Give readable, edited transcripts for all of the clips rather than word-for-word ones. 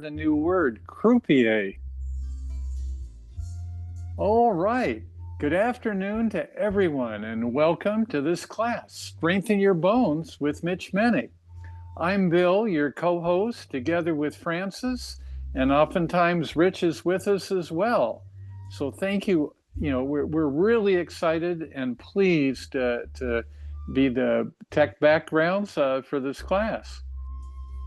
The new word, croupier. All right. Good afternoon to everyone, and welcome to this class, Strengthen Your Bones with Mitch Mennick. I'm Bill, your co-host, together with Francis, and oftentimes Rich is with us as well. So thank you. We're really excited and pleased to be the tech backgrounds for this class.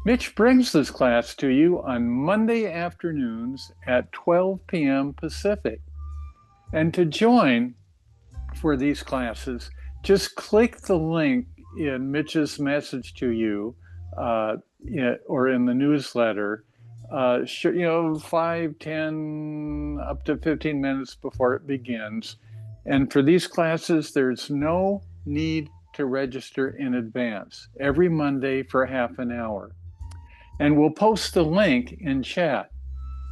Mitch brings this class to you on Monday afternoons at 12 p.m. Pacific. And to join for these classes, just click the link in Mitch's message to you or in the newsletter, 5, 10, up to 15 minutes before it begins. And for these classes, there's no need to register in advance, every Monday for half an hour. And we'll post the link in chat.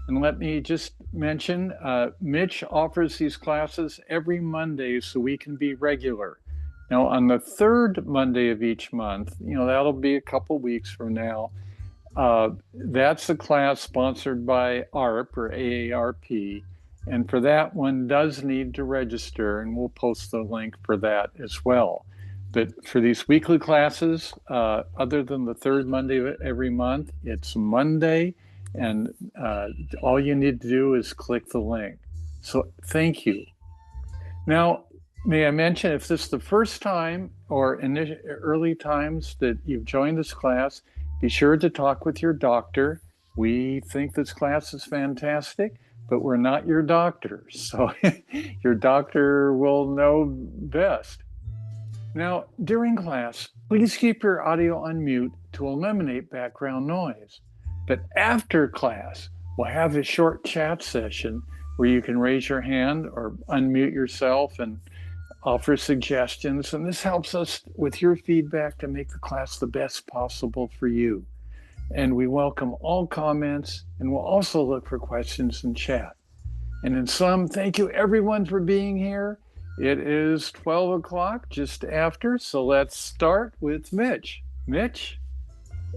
And let me just mention, Mitch offers these classes every Monday so we can be regular. Now, on the third Monday of each month, that'll be a couple weeks from now, that's a class sponsored by ARP or AARP. And for that, one does need to register, and we'll post the link for that as well. But for these weekly classes, other than the third Monday of every month, it's Monday, and all you need to do is click the link. So thank you. Now, may I mention, if this is the first time or early times that you've joined this class, be sure to talk with your doctor. We think this class is fantastic, but we're not your doctor. So your doctor will know best. Now, during class, please keep your audio on mute to eliminate background noise. But after class, we'll have a short chat session where you can raise your hand or unmute yourself and offer suggestions. And this helps us with your feedback to make the class the best possible for you. And we welcome all comments, and we'll also look for questions in chat. And in sum, thank you everyone for being here. It is 12 o'clock, just after, so let's start with Mitch. Mitch?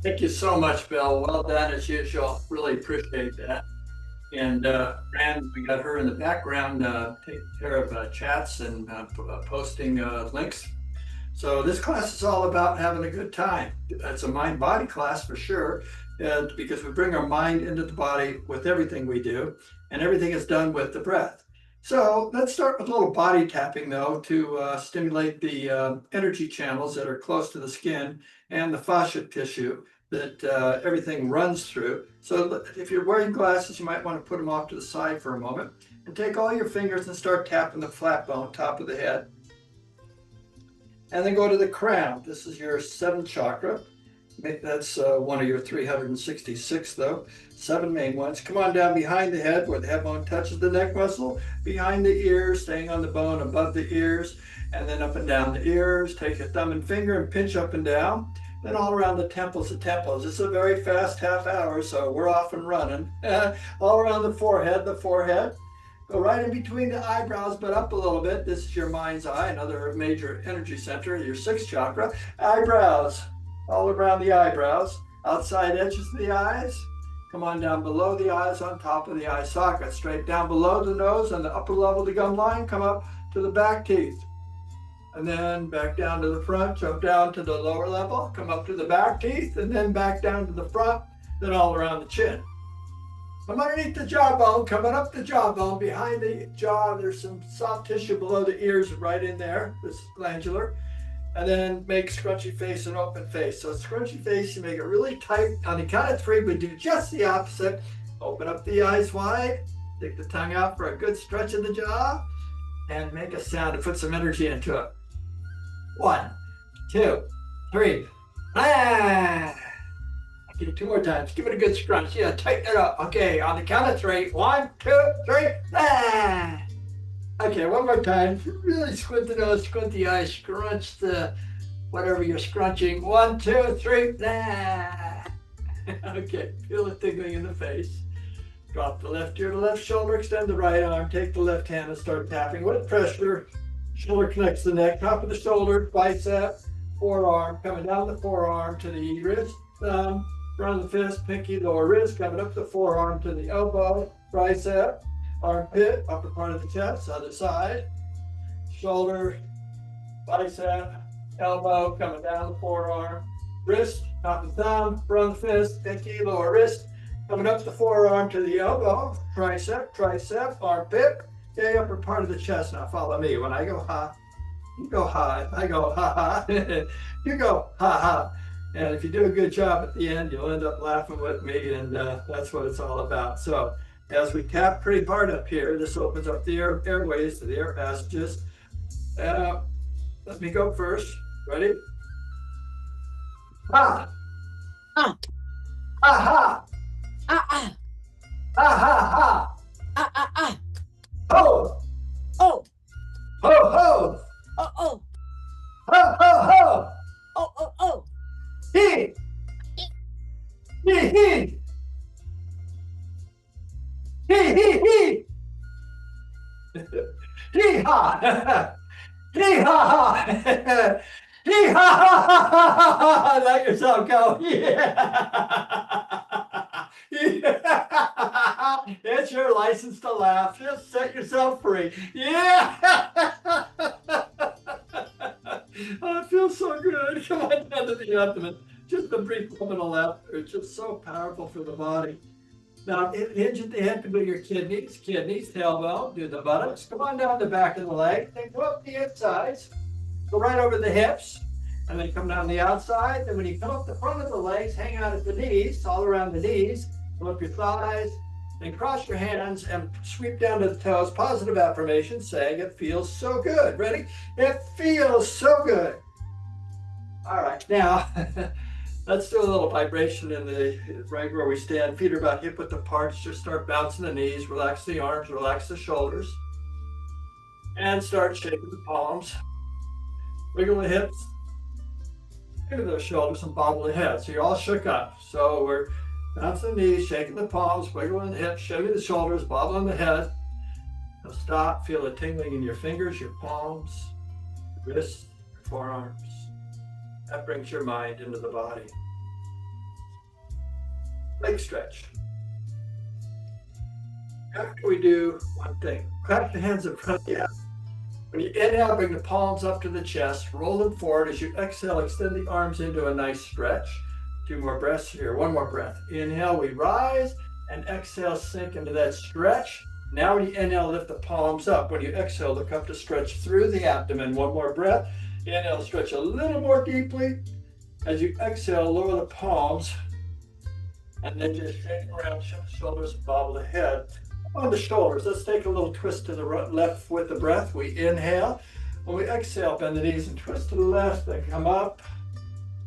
Thank you so much, Bill. Well done, as usual. Really appreciate that. And Fran, we got her in the background taking care of chats and posting links. So this class is all about having a good time. It's a mind-body class for sure, because we bring our mind into the body with everything we do, and everything is done with the breath. So let's start with a little body tapping, though, to stimulate the energy channels that are close to the skin and the fascia tissue that everything runs through. So if you're wearing glasses, you might want to put them off to the side for a moment and take all your fingers and start tapping the flat bone, top of the head. And then go to the crown. This is your seventh chakra. That's one of your 366, though. 7 main ones. Come on down behind the head where the head bone touches the neck muscle, behind the ears, staying on the bone above the ears, and then up and down the ears. Take your thumb and finger and pinch up and down. Then all around the temples. This is a very fast half hour, so we're off and running. All around the forehead. Go right in between the eyebrows, but up a little bit. This is your mind's eye, another major energy center, your 6th chakra. Eyebrows. All around the eyebrows, outside edges of the eyes. Come on down below the eyes, on top of the eye socket, straight down below the nose and the upper level of the gum line. Come up to the back teeth. And then back down to the front, jump down to the lower level, come up to the back teeth, and then back down to the front, then all around the chin. From underneath the jawbone, coming up the jawbone, behind the jaw, there's some soft tissue below the ears right in there, this glandular. And then make scrunchy face and open face. So scrunchy face, you make it really tight. On the count of 3, we do just the opposite. Open up the eyes wide, stick the tongue out for a good stretch of the jaw, and make a sound to put some energy into it. 1, 2, 3. Ah! I'll give it 2 more times. Give it a good scrunch. Yeah, tighten it up. Okay, on the count of 3. 1, 2, 3. Ah! Okay, one more time. Really squint the nose, squint the eyes, scrunch the whatever you're scrunching. 1, 2, 3. Ah. Okay, feel the tingling in the face. Drop the left ear to left shoulder, extend the right arm, take the left hand and start tapping with pressure. Shoulder connects the neck, top of the shoulder, bicep, forearm, coming down the forearm to the wrist, thumb, front of the fist, pinky, lower wrist, coming up the forearm to the elbow, tricep, armpit, upper part of the chest, other side, shoulder, bicep, elbow, coming down the forearm, wrist, top of the thumb, front of the fist, pinky, lower wrist, coming up the forearm to the elbow, tricep, armpit, okay, upper part of the chest. Now follow me. When I go ha, you go ha. If I go ha ha, you go ha ha. And if you do a good job at the end, you'll end up laughing with me, and that's what it's all about. So as we tap pretty hard up here, this opens up the airways to the air passages. Let me go first. Ready? Ha! Ah, Ha ha! ah, ah, Ha ha ha! ah, ah, ah. Ho! Oh, Ho ho! oh, oh, Ho ho ho! oh, oh, oh. He! He he! He! Hee ha! Hee ha ha! Hee ha ha ha ha! Let yourself go. Yeah. It's your license to laugh. Just set yourself free. Yeah. Oh, it feels so good. Come on down to the abdomen. Just a brief moment of laughter. It's just so powerful for the body. Now, hinge at the head to do your kidneys, tailbone, do the buttocks. Come on down the back of the leg. Then go up the insides. Go right over the hips. And then come down the outside. Then when you come up the front of the legs, hang out at the knees, all around the knees. Come up your thighs. Then cross your hands and sweep down to the toes. Positive affirmation saying it feels so good. Ready? It feels so good. All right, now let's do a little vibration in the right where we stand. Feet are about hip width apart. Just start bouncing the knees. Relax the arms. Relax the shoulders. And start shaking the palms. Wiggle the hips. Wiggle those shoulders and bobble the head. So you're all shook up. So we're bouncing the knees, shaking the palms, wiggling the hips, shaking the shoulders, bobbling the head. Now stop. Feel the tingling in your fingers, your palms, your wrists, your forearms. That brings your mind into the body. Leg stretch. After we do one thing, clap the hands in front of you. When you inhale, bring the palms up to the chest, roll them forward. As you exhale, extend the arms into a nice stretch. 2 more breaths here. 1 more breath. Inhale, we rise, and exhale, sink into that stretch. Now when you inhale, lift the palms up. When you exhale, look up to stretch through the abdomen. 1 more breath. Inhale, stretch a little more deeply. As you exhale, lower the palms, and then just shake around, shift the shoulders, and bobble the head. On the shoulders, let's take a little twist to the left with the breath. We inhale. When we exhale, bend the knees and twist to the left, then come up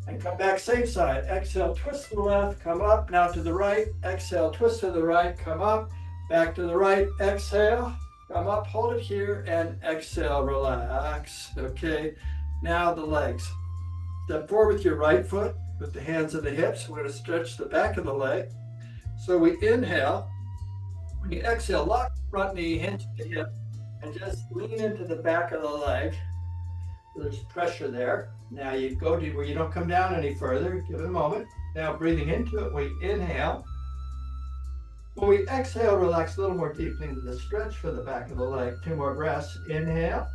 and come back same side. Exhale, twist to the left, come up, now to the right. Exhale, twist to the right, come up, back to the right. Exhale, come up, hold it here, and exhale, relax. Okay, now the legs. Step forward with your right foot, with the hands on the hips. We're going to stretch the back of the leg. So we inhale. When you exhale, lock the front knee, hinge the hip, and just lean into the back of the leg. There's pressure there. Now you go to where you don't come down any further. Give it a moment. Now breathing into it, we inhale. When we exhale, relax a little more deeply into the stretch for the back of the leg. 2 more breaths. Inhale.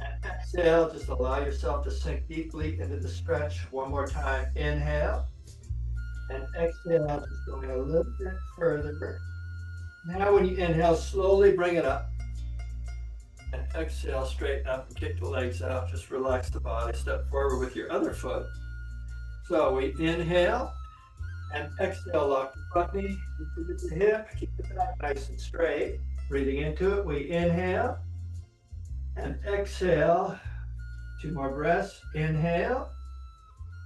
And exhale. Just allow yourself to sink deeply into the stretch. 1 more time. Inhale. And exhale, just going a little bit further. Now when you inhale, slowly bring it up. And exhale, straighten up and kick the legs out. Just relax the body. Step forward with your other foot. So we inhale and exhale, lock the front knee into the hip. Keep the back nice and straight. Breathing into it, we inhale and exhale. 2 more breaths. Inhale.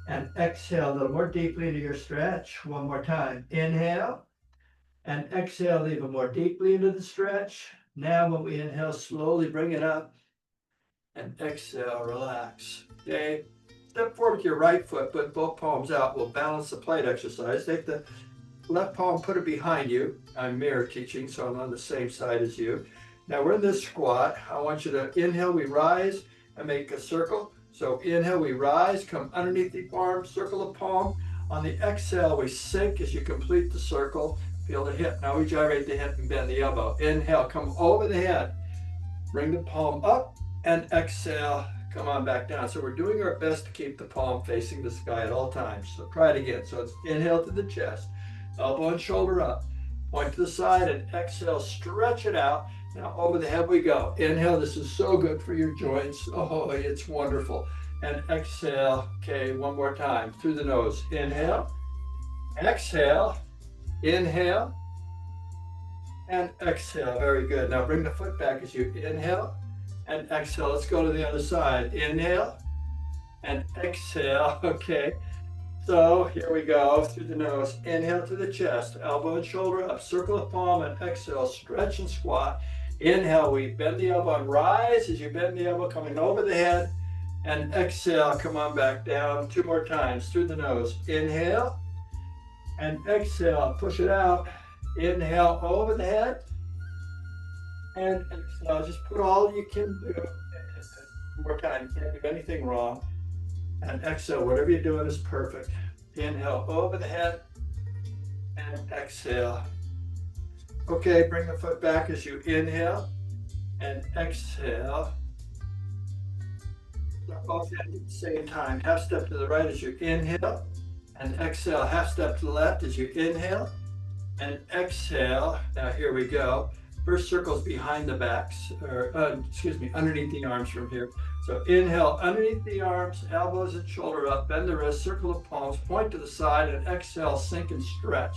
And exhale a little more deeply into your stretch. 1 more time. Inhale. And exhale even more deeply into the stretch. Now when we inhale, slowly bring it up. And exhale, relax. Okay. Step forward with your right foot, put both palms out. We'll balance the plate exercise. Take the left palm, put it behind you. I'm mirror teaching, so I'm on the same side as you. Now we're in this squat. I want you to inhale, we rise and make a circle. So inhale, we rise, come underneath the arm, circle the palm. On the exhale, we sink as you complete the circle. Feel the hip. Now we gyrate the hip and bend the elbow. Inhale, come over the head. Bring the palm up and exhale, come on back down. So we're doing our best to keep the palm facing the sky at all times. So try it again. So it's inhale to the chest, elbow and shoulder up, point to the side and exhale, stretch it out. Now over the head we go. Inhale, this is so good for your joints. Oh, it's wonderful. And exhale, okay, one more time through the nose. Inhale, exhale, inhale, and exhale. Very good. Now bring the foot back as you inhale and exhale. Let's go to the other side. Inhale and exhale. Okay. So here we go through the nose. Inhale to the chest, elbow and shoulder up, circle the palm and exhale, stretch and squat. Inhale, we bend the elbow and rise as you bend the elbow, coming over the head. And exhale, come on back down. 2 more times through the nose. Inhale and exhale, push it out. Inhale over the head and exhale. Just put all you can do. 1 more time. You can't do anything wrong. And exhale. Whatever you're doing is perfect. Inhale over the head and exhale. Okay, bring the foot back as you inhale and exhale. Both hands at the same time. Half step to the right as you inhale and exhale. Half step to the left as you inhale and exhale. Now here we go. First circle's behind the backs, or underneath the arms from here. So inhale underneath the arms, elbows and shoulder up, bend the wrist, circle the palms, point to the side, and exhale, sink and stretch.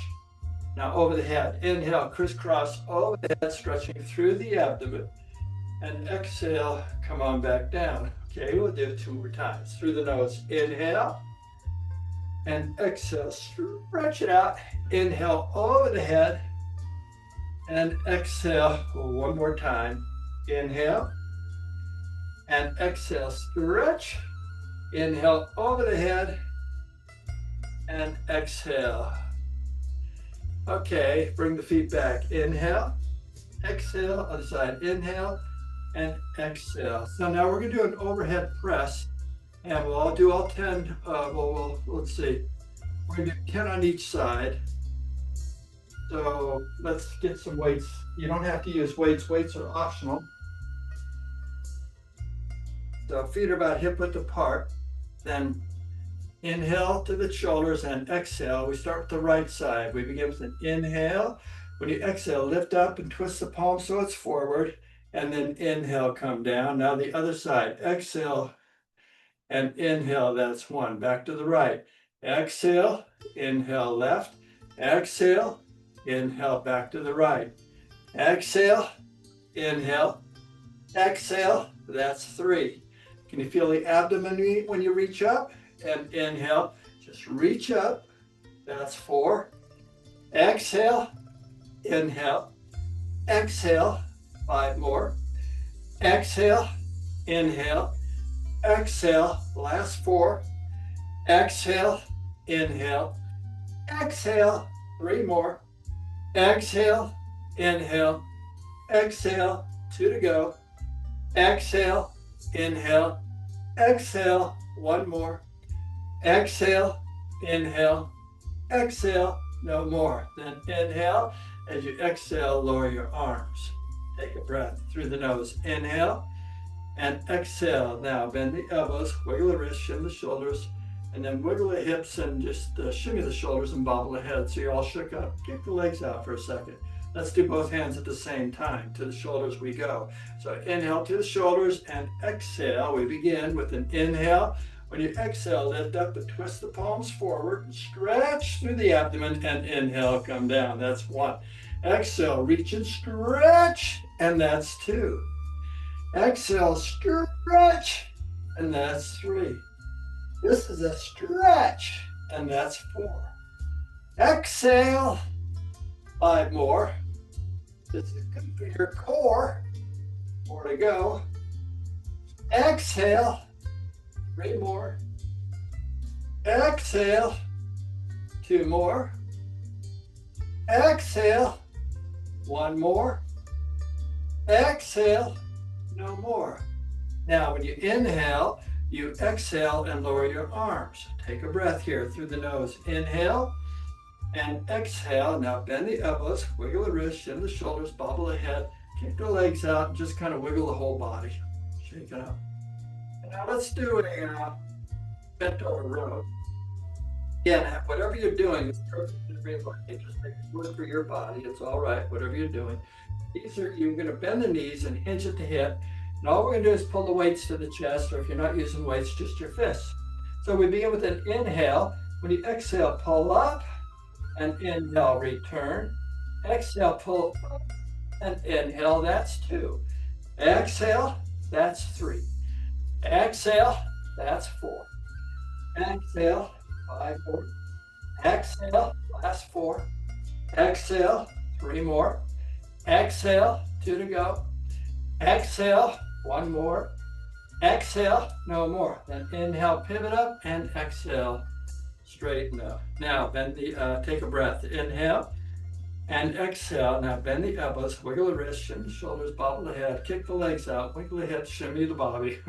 Now over the head. Inhale, crisscross over the head, stretching through the abdomen. And exhale, come on back down. Okay, we'll do it 2 more times. Through the nose. Inhale and exhale, stretch it out. Inhale over the head and exhale 1 more time. Inhale and exhale, stretch. Inhale over the head and exhale. Okay, bring the feet back. Inhale, exhale, other side. Inhale and exhale. So now we're going to do an overhead press, and we'll all do all 10. Let's see. We're going to do 10 on each side. So let's get some weights. You don't have to use weights. Weights are optional. So feet are about hip width apart. Then inhale to the shoulders and exhale. We start with the right side. We begin with an inhale. When you exhale, lift up and twist the palm so it's forward. And then inhale, come down. Now the other side. Exhale and inhale. That's 1. Back to the right. Exhale, inhale left. Exhale, inhale back to the right. Exhale, inhale, exhale. That's 3. Can you feel the abdomen when you reach up? And inhale, just reach up. That's 4. Exhale, inhale, exhale. 5 more. Exhale, inhale, exhale. Last 4. Exhale, inhale, exhale. 3 more. Exhale, inhale, exhale. 2 to go. Exhale, inhale, exhale. 1 more. Exhale, inhale, exhale. No more. Then inhale. As you exhale, lower your arms. Take a breath through the nose. Inhale and exhale. Now bend the elbows, wiggle the wrists, shim the shoulders, and then wiggle the hips and just shimmy the shoulders and bobble the head so you're all shook up. Kick the legs out for a second. Let's do both hands at the same time. To the shoulders we go. So inhale to the shoulders and exhale. We begin with an inhale. When you exhale, lift up and twist the palms forward and stretch through the abdomen and inhale, come down. That's 1. Exhale, reach and stretch, and that's 2. Exhale, stretch, and that's 3. This is a stretch, and that's 4. Exhale, 5 more. This is good for your core. 4 to go. Exhale, 3 more. Exhale, 2 more. Exhale, 1 more. Exhale, no more. Now, when you inhale, You exhale and lower your arms. Take a breath here through the nose. Inhale and exhale. Now bend the elbows, wiggle the wrists, shin the shoulders, bobble the head, kick the legs out, and just kind of wiggle the whole body. Shake it up. And now let's do a bent over row. Again, whatever you're doing is perfect for everybody. Just make it work for your body. It's all right, whatever you're doing. You're going to bend the knees and hinge at the hip. And all we're going to do is pull the weights to the chest, or if you're not using weights, just your fists. So we begin with an inhale. When you exhale, pull up, and inhale, return. Exhale, pull up, and inhale, that's 2. Exhale, that's 3. Exhale, that's 4. Exhale, 5 more. Exhale, last 4. Exhale, 3 more. Exhale, 2 to go. Exhale, 1 more. Exhale, no more. Then inhale, pivot up, and exhale, straighten up. Now bend take a breath. Inhale and exhale. Now bend the elbows, wiggle the wrists, shimmy the shoulders, bobble the head, kick the legs out, wiggle the hips, shimmy the body.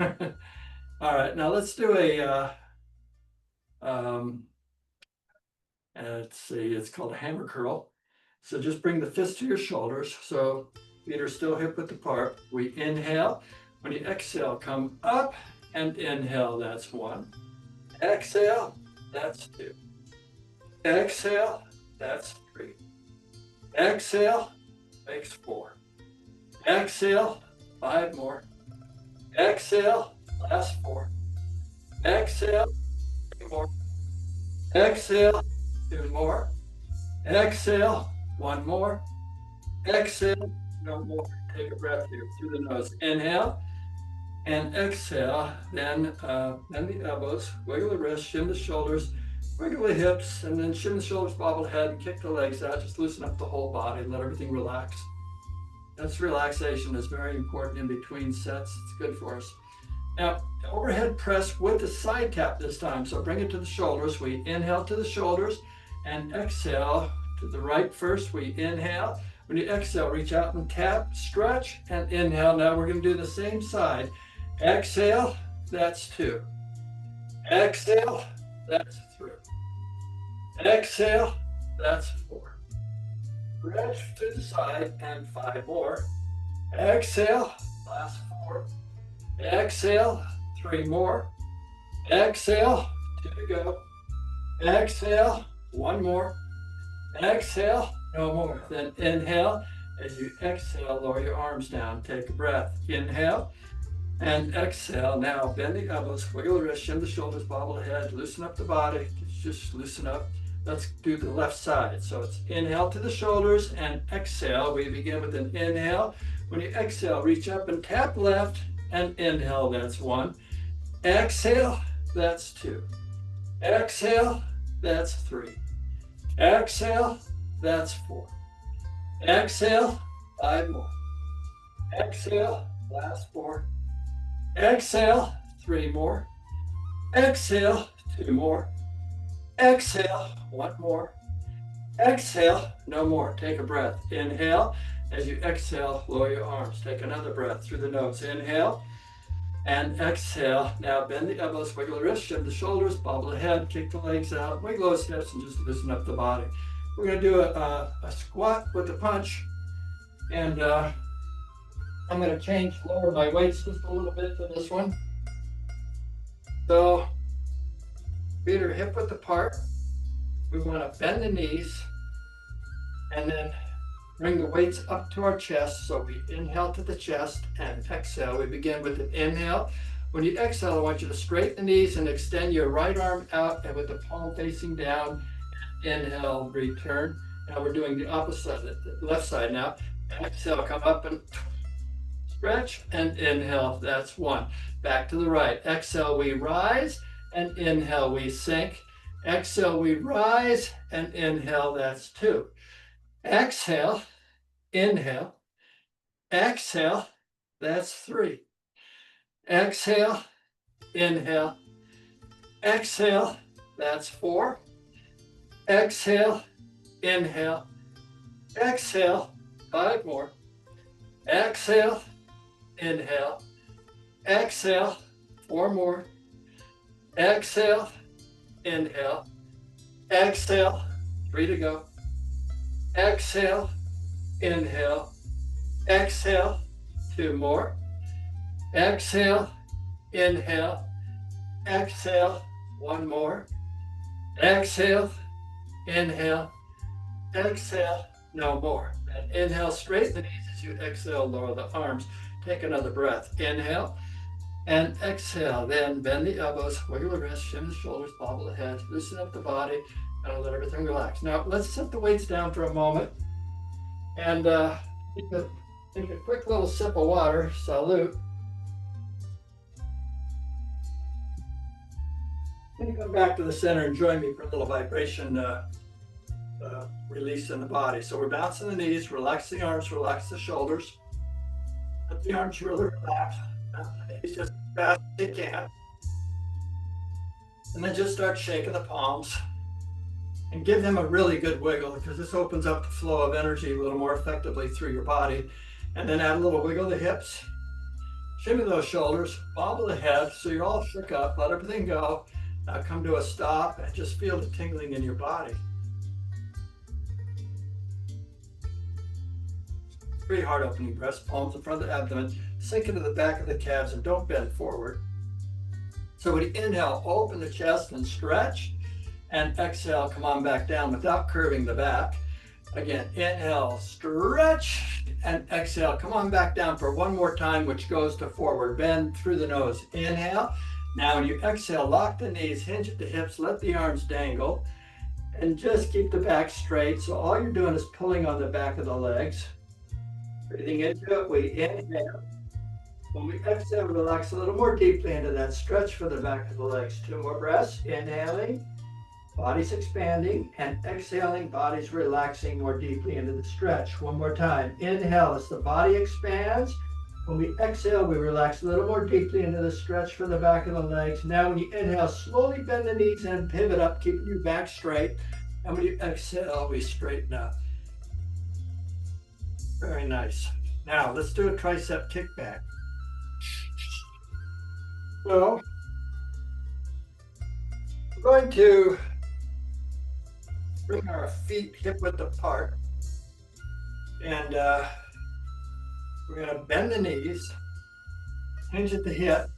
All right, now let's do a let's see, it's called a hammer curl. So just bring the fist to your shoulders. So feet are still hip width apart. We inhale. When you exhale, come up and inhale. That's 1. Exhale, that's 2. Exhale, that's 3. Exhale, makes 4. Exhale, 5 more. Exhale, last 4. Exhale, 3 more. Exhale, 2 more. Exhale, 1 more. Exhale, no more. Take a breath here through the nose. Inhale and exhale. Then bend the elbows, wiggle the wrists, shim the shoulders, wiggle the hips, and then shim the shoulders, bobble the head, and kick the legs out. Just loosen up the whole body, let everything relax. That's relaxation is very important in between sets. It's good for us. Now, overhead press with the side tap this time. So bring it to the shoulders. We inhale to the shoulders and exhale to the right first. We inhale. When you exhale, reach out and tap, stretch, and inhale. Now we're going to do the same side. Exhale, that's 2. Exhale, that's 3. Exhale, that's 4. Stretch to the side and 5 more. Exhale, last 4. Exhale, 3 more. Exhale, 2 to go. Exhale, 1 more. Exhale, no more. Then inhale. As you exhale, lower your arms down. Take a breath. Inhale and exhale. Now bend the elbows, wiggle the wrists, shim the shoulders, bobble the head, loosen up the body. Just loosen up. Let's do the left side. So it's inhale to the shoulders and exhale. We begin with an inhale. When you exhale, reach up and tap left and inhale. That's 1. Exhale, that's 2. Exhale, that's 3. Exhale, that's 4. Exhale, 5 more. Exhale, last 4. Exhale, 3 more. Exhale, 2 more. Exhale, 1 more. Exhale, no more. Take a breath. Inhale. As you exhale, lower your arms. Take another breath through the nose. Inhale and exhale. Now bend the elbows, wiggle the wrists, shim the shoulders, bobble the head, kick the legs out, wiggle those hips, and just loosen up the body. We're going to do a squat with a punch. And I'm going to lower my weights just a little bit for this one. So feet are hip width apart. We want to bend the knees and then bring the weights up to our chest. So we inhale to the chest and exhale. We begin with an inhale. When you exhale, I want you to straighten the knees and extend your right arm out and with the palm facing down. Inhale, return. Now we're doing the opposite, the left side now. Exhale, come up and stretch and inhale. That's 1. Back to the right. Exhale, we rise and inhale, we sink. Exhale, we rise and inhale. That's 2. Exhale, inhale. Exhale, that's 3. Exhale, inhale. Exhale, that's 4. Exhale, inhale. Exhale, 5 more. Exhale, inhale. Exhale, 4 more. exhale, inhale, exhale, 3 to go, exhale, inhale, exhale, 2 more, exhale, inhale, exhale, 1 more, exhale, inhale, exhale, no more. And inhale, straighten the knees as you exhale, lower the arms. Take another breath. Inhale and exhale. Then bend the elbows, wiggle the wrists, shim the shoulders, bobble the head, loosen up the body, and let everything relax. Now, let's set the weights down for a moment and take a quick little sip of water. Salute. Then come back to the center and join me for a little vibration release in the body. So we're bouncing the knees, relax the arms, relax the shoulders. Let the arms really relax. Bounce the knees just as fast as you can. And then just start shaking the palms and give them a really good wiggle, because this opens up the flow of energy a little more effectively through your body. And then add a little wiggle of the hips, shimmy those shoulders, bobble the head so you're all shook up, let everything go. Now come to a stop and just feel the tingling in your body. 3 heart opening breaths, palms in front of the abdomen, sink into the back of the calves and don't bend forward. So when you inhale, open the chest and stretch, and exhale, come on back down without curving the back. Again, inhale, stretch, and exhale, come on back down for one more time, which goes to forward bend through the nose. Inhale. Now when you exhale, lock the knees, hinge at the hips, let the arms dangle, and just keep the back straight. So all you're doing is pulling on the back of the legs. Breathing into it, we inhale. When we exhale, relax a little more deeply into that stretch for the back of the legs. 2 more breaths. Inhaling, body's expanding, and exhaling, body's relaxing more deeply into the stretch. 1 more time. Inhale as the body expands. When we exhale, we relax a little more deeply into the stretch for the back of the legs. Now when you inhale, slowly bend the knees and pivot up, keeping your back straight. And when you exhale, we straighten up. Very nice. Now let's do a tricep kickback. So we're going to bring our feet hip width apart, and we're going to bend the knees, hinge at the hip,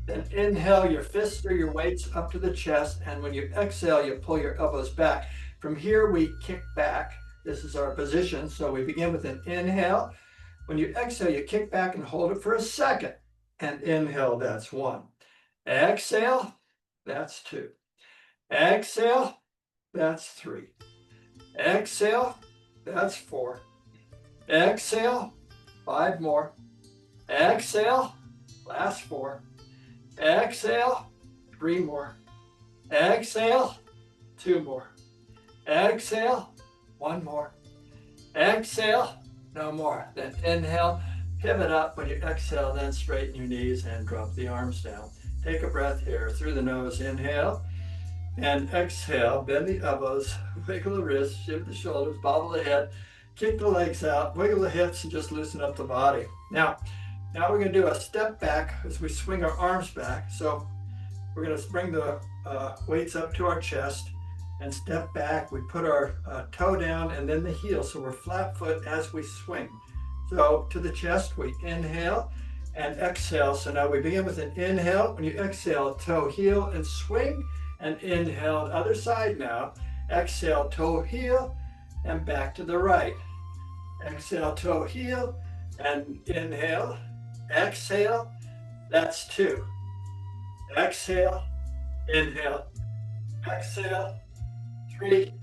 then inhale your fists or your weights up to the chest, and when you exhale, you pull your elbows back. From here, we kick back. This is our position. So we begin with an inhale. When you exhale, you kick back and hold it for a second. And inhale, that's 1. Exhale, that's 2. Exhale, that's 3. Exhale, that's 4. Exhale, 5 more. Exhale, last 4. Exhale, 3 more. Exhale, 2 more. Exhale, 1 more. Exhale, no more. Then inhale, pivot up. When you exhale, then straighten your knees and drop the arms down. Take a breath here through the nose. Inhale and exhale. Bend the elbows, wiggle the wrists, shift the shoulders, bobble the head, kick the legs out, wiggle the hips, and just loosen up the body. Now we're going to do a step back as we swing our arms back. So we're going to bring the weights up to our chest and step back. We put our toe down and then the heel, so we're flat foot as we swing. So to the chest, we inhale and exhale. So now we begin with an inhale. When you exhale, toe, heel, and swing, and inhale, other side now. Exhale, toe, heel, and back to the right. Exhale, toe, heel, and inhale. Exhale, that's 2. Exhale, inhale. Exhale, 3.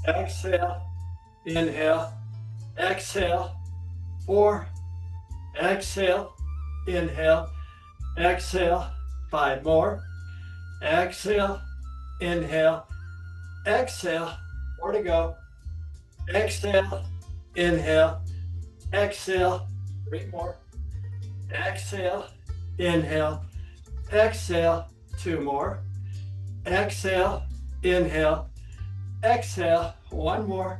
Exhale, inhale. Exhale, 4. Exhale, inhale. Exhale, 5 more. Exhale, inhale. Exhale, 4 to go. Exhale, inhale. Exhale, 3 more. Exhale, inhale. Exhale, 2 more. Exhale, inhale. Exhale, 1 more.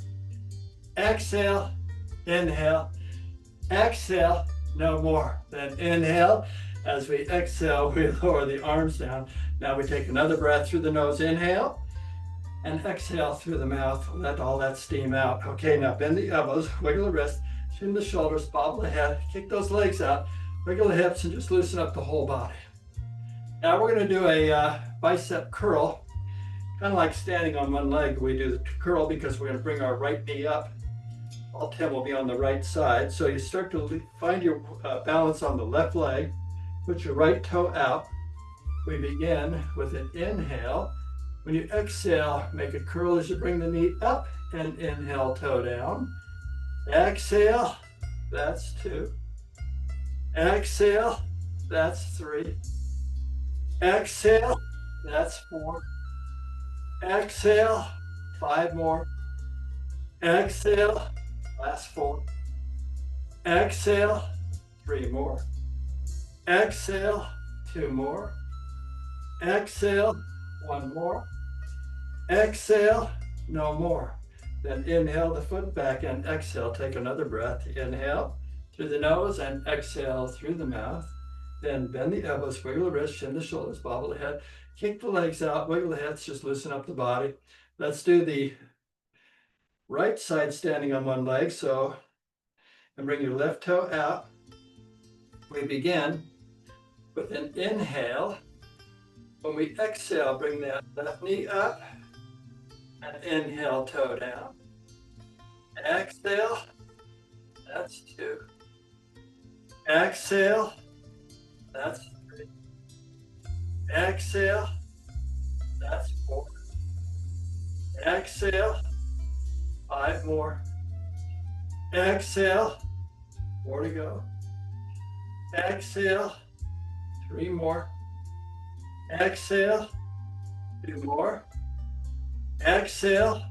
Exhale, inhale. Exhale, no more. Then inhale. As we exhale, we lower the arms down. Now we take another breath through the nose, inhale, and exhale through the mouth. Let all that steam out. Okay, now bend the elbows, wiggle the wrist, chin the shoulders, bobble the head, kick those legs out, wiggle the hips, and just loosen up the whole body. Now we're going to do a bicep curl, kind of like standing on one leg. We do the curl because we're going to bring our right knee up. All 10 will be on the right side. So you start to find your balance on the left leg. Put your right toe out. We begin with an inhale. When you exhale, make a curl as you bring the knee up and inhale, toe down. Exhale, that's 2. Exhale, that's 3. Exhale, that's 4. Exhale, 5 more. Exhale, last 4. Exhale, 3 more. Exhale, 2 more. Exhale, 1 more. Exhale, no more. Then inhale the foot back and exhale. Take another breath. Inhale through the nose and exhale through the mouth. Then bend the elbows, wiggle the wrists, chin the shoulders, bobble the head, kick the legs out, wiggle the hips, just loosen up the body. Let's do the right side standing on one leg. So, and bring your left toe out. We begin with an inhale. When we exhale, bring that left knee up and inhale, toe down. Exhale, that's 2. Exhale, that's 3. Exhale, that's 4. Exhale, 5 more. Exhale, 4 to go. Exhale, 3 more. Exhale, 2 more. Exhale,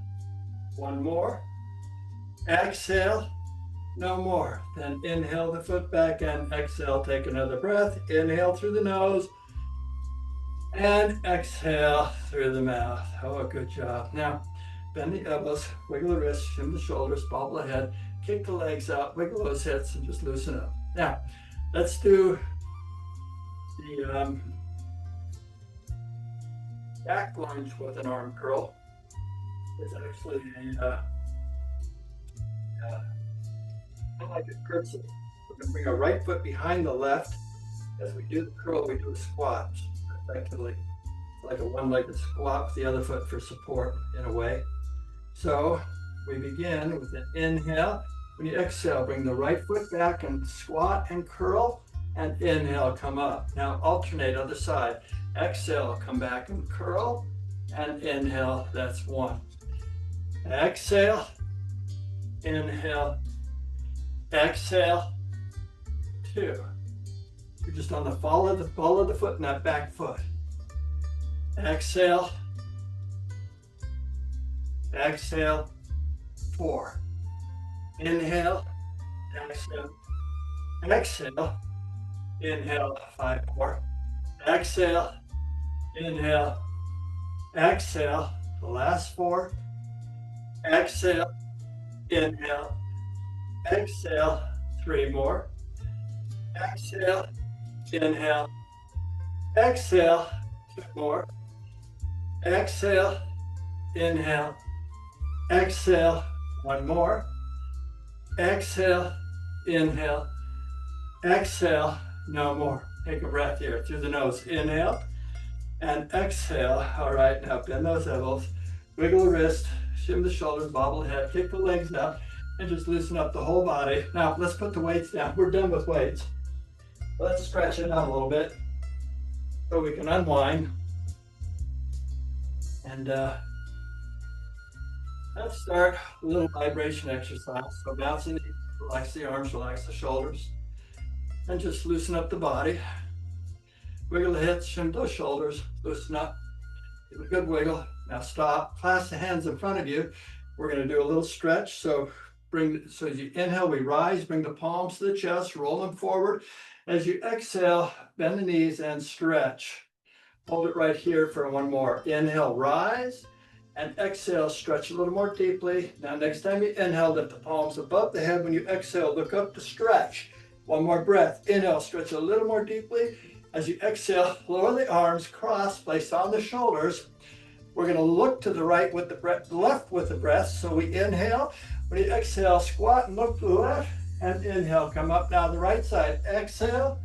1 more. Exhale, no more. Then inhale the foot back and exhale. Take another breath. Inhale through the nose and exhale through the mouth. Oh, good job. Now, bend the elbows, wiggle the wrists, shim the shoulders, bobble the head, kick the legs out, wiggle those hips, and just loosen up. Now, let's do the back lunge with an arm curl. It's actually kind of like a curtsy. We're going to bring our right foot behind the left. As we do the curl, we do a squat. Effectively, it's like a one-legged squat with the other foot for support in a way. So we begin with an inhale. When you exhale, bring the right foot back and squat and curl, and inhale, come up. Now alternate other side. Exhale, come back and curl, and inhale, that's 1. Exhale, inhale, exhale, 2. You're just on the ball of the foot and that back foot. Exhale, exhale, 4. Inhale, exhale, exhale, inhale, 5 more. Exhale, inhale, exhale, the last 4. Exhale, inhale, exhale, 3 more. Exhale, inhale, exhale, 2 more. Exhale, inhale, exhale, 1 more. Exhale, inhale, exhale, no more. Take a breath here through the nose. Inhale and exhale. All right, now bend those elbows, wiggle the wrist, shim the shoulders, bobble the head, kick the legs out, and just loosen up the whole body. Now let's put the weights down. We're done with weights. Let's stretch it out a little bit so we can unwind. And let's start a little vibration exercise. So bounce the knees, relax the arms, relax the shoulders, and just loosen up the body. Wiggle the hips, shim those shoulders, loosen up. Give it a good wiggle. Now stop, clasp the hands in front of you. We're going to do a little stretch. So as you inhale, we rise, bring the palms to the chest, roll them forward. As you exhale, bend the knees and stretch. Hold it right here for 1 more. Inhale, rise, and exhale, stretch a little more deeply. Now next time you inhale, lift the palms above the head. When you exhale, look up to stretch. 1 more breath. Inhale, stretch a little more deeply. As you exhale, lower the arms, cross, place on the shoulders. We're going to look to the right with the breath, left with the breath. So we inhale. When you exhale, squat and look to the left, and inhale. Come up now the right side. Exhale,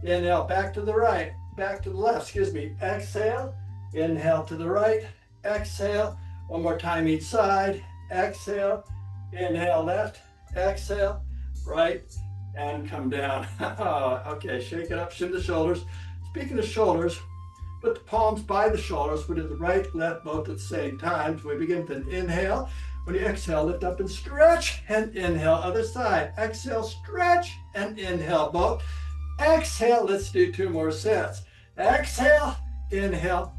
inhale, back to the right, back to the left, excuse me. Exhale, inhale to the right, exhale. One more time each side. Exhale, inhale left, exhale, right, and come down. Okay, shake it up, shim the shoulders. Speaking of shoulders, put the palms by the shoulders. We do the right, left, both at the same time. So we begin with an inhale. When you exhale, lift up and stretch, and inhale, other side. Exhale, stretch, and inhale, both. Exhale, let's do 2 more sets. Exhale, inhale,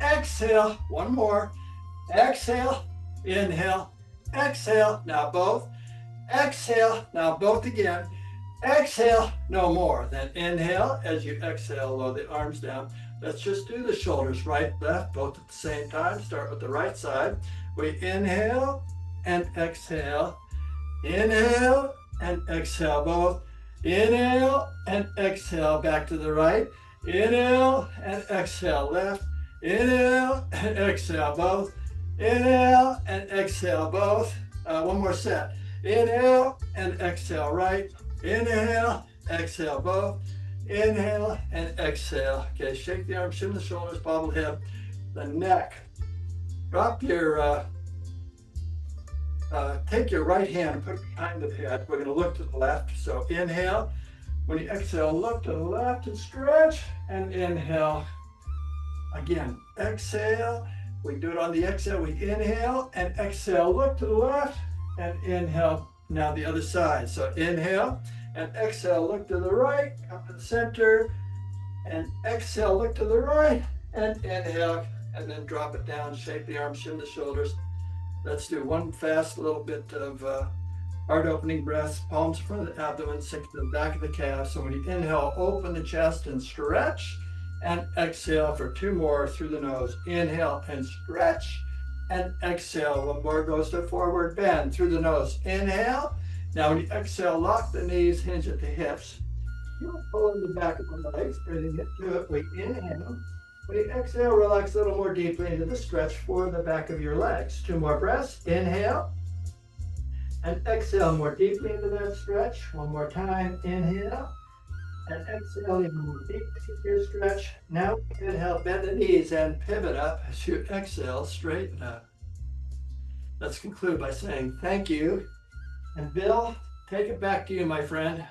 exhale, one more. Exhale, inhale, exhale, now both. Exhale, now both again. Exhale, no more. Then inhale, as you exhale, lower the arms down. Let's just do the shoulders, right, left, both at the same time. Start with the right side. We inhale and exhale. Inhale and exhale, both. Inhale and exhale, back to the right. Inhale and exhale, left. Inhale and exhale, both. Inhale and exhale, both. One more set. Inhale and exhale, right. Inhale, exhale, both. Inhale and exhale. Okay, shake the arms, shim the shoulders, bobble the hip, the neck. Drop your, take your right hand and put it behind the head. We're going to look to the left. So inhale. When you exhale, look to the left and stretch, and inhale. Again, exhale. We do it on the exhale. We inhale and exhale. Look to the left and inhale. Now the other side. So inhale and exhale. Look to the right. Come to the center. And exhale. Look to the right and inhale. And then drop it down. Shake the arms. Shim the shoulders. Let's do one fast little bit of heart opening breaths. Palms in front of the abdomen. Sink to the back of the calf. So when you inhale, open the chest and stretch. And exhale for 2 more through the nose. Inhale and stretch, and exhale. One more goes to forward bend through the nose. Inhale. Now when you exhale, lock the knees, hinge at the hips. You're pulling the back of the legs, breathing into it. We inhale. When you exhale, relax a little more deeply into the stretch for the back of your legs. 2 more breaths. Inhale. And exhale more deeply into that stretch. One more time. Inhale. And exhale even more deeply into your stretch. Now inhale, bend the knees and pivot up. As you exhale, straighten up. Let's conclude by saying thank you. And Bill, take it back to you, my friend.